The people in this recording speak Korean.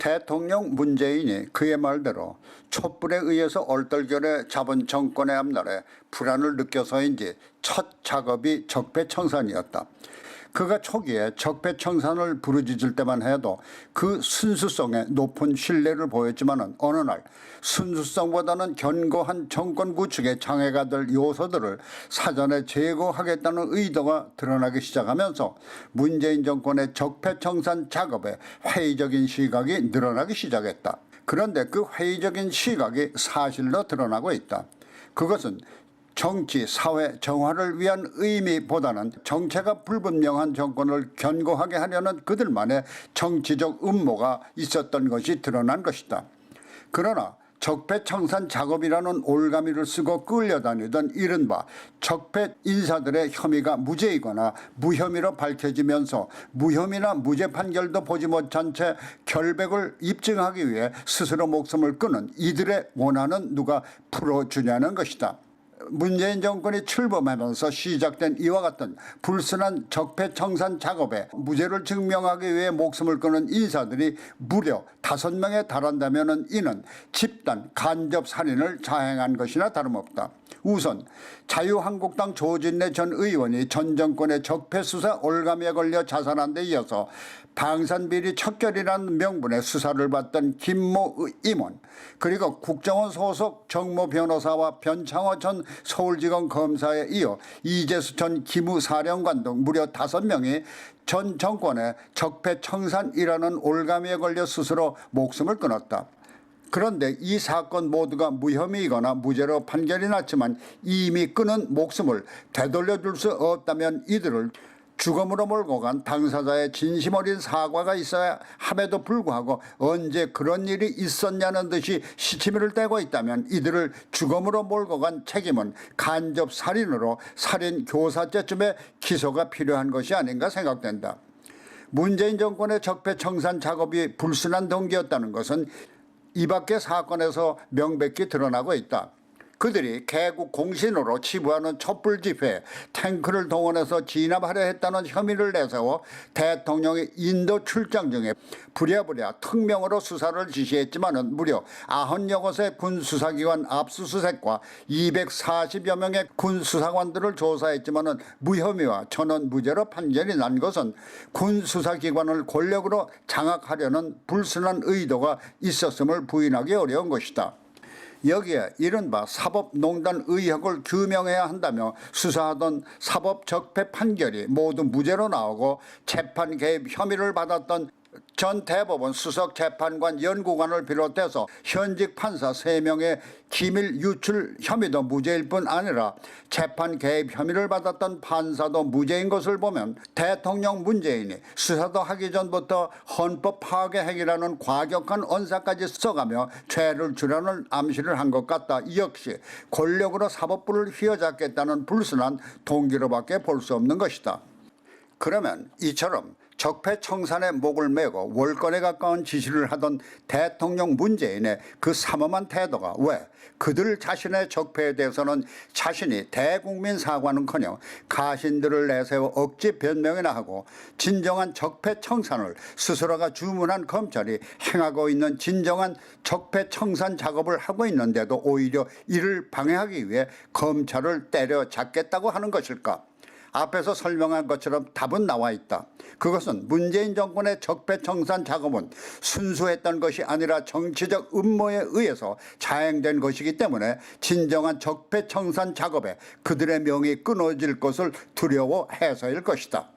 대통령 문재인이 그의 말대로 촛불에 의해서 얼떨결에 잡은 정권의 앞날에 불안을 느껴서인지 첫 작업이 적폐청산이었다. 그가 초기에 적폐청산을 부르짖을 때만 해도 그 순수성에 높은 신뢰를 보였지만 어느 날 순수성보다는 견고한 정권 구축에 장애가 될 요소들을 사전에 제거하겠다는 의도가 드러나기 시작하면서 문재인 정권의 적폐청산 작업에 회의적인 시각이 늘어나기 시작했다. 그런데 그 회의적인 시각이 사실로 드러나고 있다. 그것은 정치, 사회 정화를 위한 의미보다는 정체가 불분명한 정권을 견고하게 하려는 그들만의 정치적 음모가 있었던 것이 드러난 것이다. 그러나 적폐청산 작업이라는 올가미를 쓰고 끌려다니던 이른바 적폐 인사들의 혐의가 무죄이거나 무혐의로 밝혀지면서 무혐의나 무죄 판결도 보지 못한 채 결백을 입증하기 위해 스스로 목숨을 끊은 이들의 원한은 누가 풀어주냐는 것이다. 문재인 정권이 출범하면서 시작된 이와 같은 불순한 적폐청산 작업에 무죄를 증명하기 위해 목숨을 끊은 인사들이 무려 5명에 달한다면 이는 집단 간접 살인을 자행한 것이나 다름없다. 우선 자유한국당 조진래 전 의원이 전 정권의 적폐수사 올가미에 걸려 자살한 데 이어서 방산비리 척결이라는 명분의 수사를 받던 김모 임원, 그리고 국정원 소속 정모 변호사와 변창호 전 서울지검 검사에 이어 이재수 전 기무사령관 등 무려 5명이 전 정권의 적폐청산이라는 올가미에 걸려 스스로 목숨을 끊었다. 그런데 이 사건 모두가 무혐의이거나 무죄로 판결이 났지만 이미 끊은 목숨을 되돌려줄 수 없다면 이들을 죽음으로 몰고 간 당사자의 진심 어린 사과가 있어야 함에도 불구하고 언제 그런 일이 있었냐는 듯이 시치미를 떼고 있다면 이들을 죽음으로 몰고 간 책임은 간접 살인으로 살인 교사죄쯤에 기소가 필요한 것이 아닌가 생각된다. 문재인 정권의 적폐청산 작업이 불순한 동기였다는 것은 이 밖의 사건에서 명백히 드러나고 있다. 그들이 개국 공신으로 치부하는 촛불 집회에 탱크를 동원해서 진압하려 했다는 혐의를 내세워 대통령이 인도 출장 중에 부랴부랴 특명으로 수사를 지시했지만 무려 90여 곳의 군수사기관 압수수색과 240여 명의 군수사관들을 조사했지만 무혐의와 전원 무죄로 판결이 난 것은 군수사기관을 권력으로 장악하려는 불순한 의도가 있었음을 부인하기 어려운 것이다. 여기에 이른바 사법농단 의혹을 규명해야 한다며 수사하던 사법적폐 판결이 모두 무죄로 나오고 재판 개입 혐의를 받았던 전 대법원 수석재판관 연구관을 비롯해서 현직 판사 3명의 기밀 유출 혐의도 무죄일 뿐 아니라 재판 개입 혐의를 받았던 판사도 무죄인 것을 보면 대통령 문재인이 수사도 하기 전부터 헌법 파괴 행위라는 과격한 언사까지 써가며 죄를 주라는 암시를 한 것 같다. 역시 권력으로 사법부를 휘어잡겠다는 불순한 동기로밖에 볼 수 없는 것이다. 그러면 이처럼 적폐청산에 목을 메고 월권에 가까운 지시를 하던 대통령 문재인의 그 삼엄한 태도가 왜 그들 자신의 적폐에 대해서는 자신이 대국민 사과는커녕 가신들을 내세워 억지 변명이나 하고 진정한 적폐청산을 스스로가 주문한 검찰이 행하고 있는 진정한 적폐청산 작업을 하고 있는데도 오히려 이를 방해하기 위해 검찰을 때려잡겠다고 하는 것일까? 앞에서 설명한 것처럼 답은 나와 있다. 그것은 문재인 정권의 적폐청산 작업은 순수했던 것이 아니라 정치적 음모에 의해서 자행된 것이기 때문에 진정한 적폐청산 작업에 그들의 명이 끊어질 것을 두려워해서일 것이다.